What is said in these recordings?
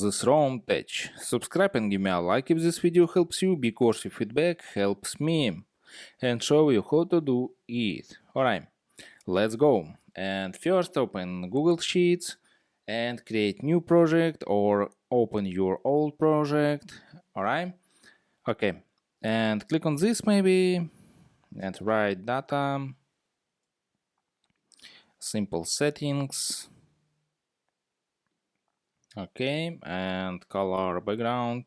this round patch. Subscribe and give me a like if this video helps you, because your feedback helps me and show you how to do it. Alright, let's go. And first open Google Sheets and create new project or open your old project. Alright, okay, and click on this maybe and write data, simple settings. Okay, and color background,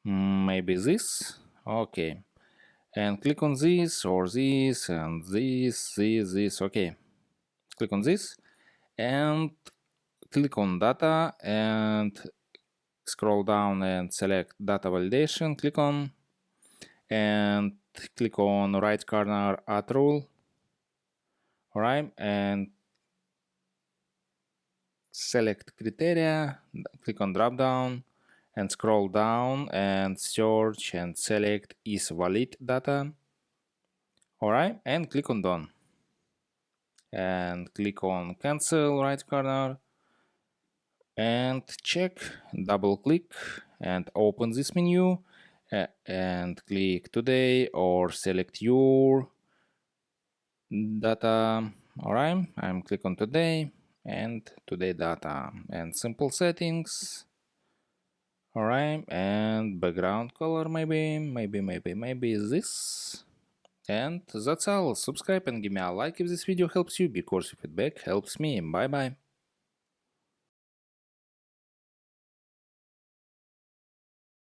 maybe this. Okay, and click on this or this and this. Okay, click on this and click on data and scroll down and select data validation. Click on and click on right corner add rule. Alright, and select criteria, click on drop down and scroll down and search and select is valid data. Alright, and click on done and click on cancel right corner and check, double click and open this menu and click today or select your data. Alright, I'm click on today and today data and simple settings. Alright, and background color maybe this. And that's all. Subscribe and give me a like if this video helps you, because your feedback helps me. Bye bye.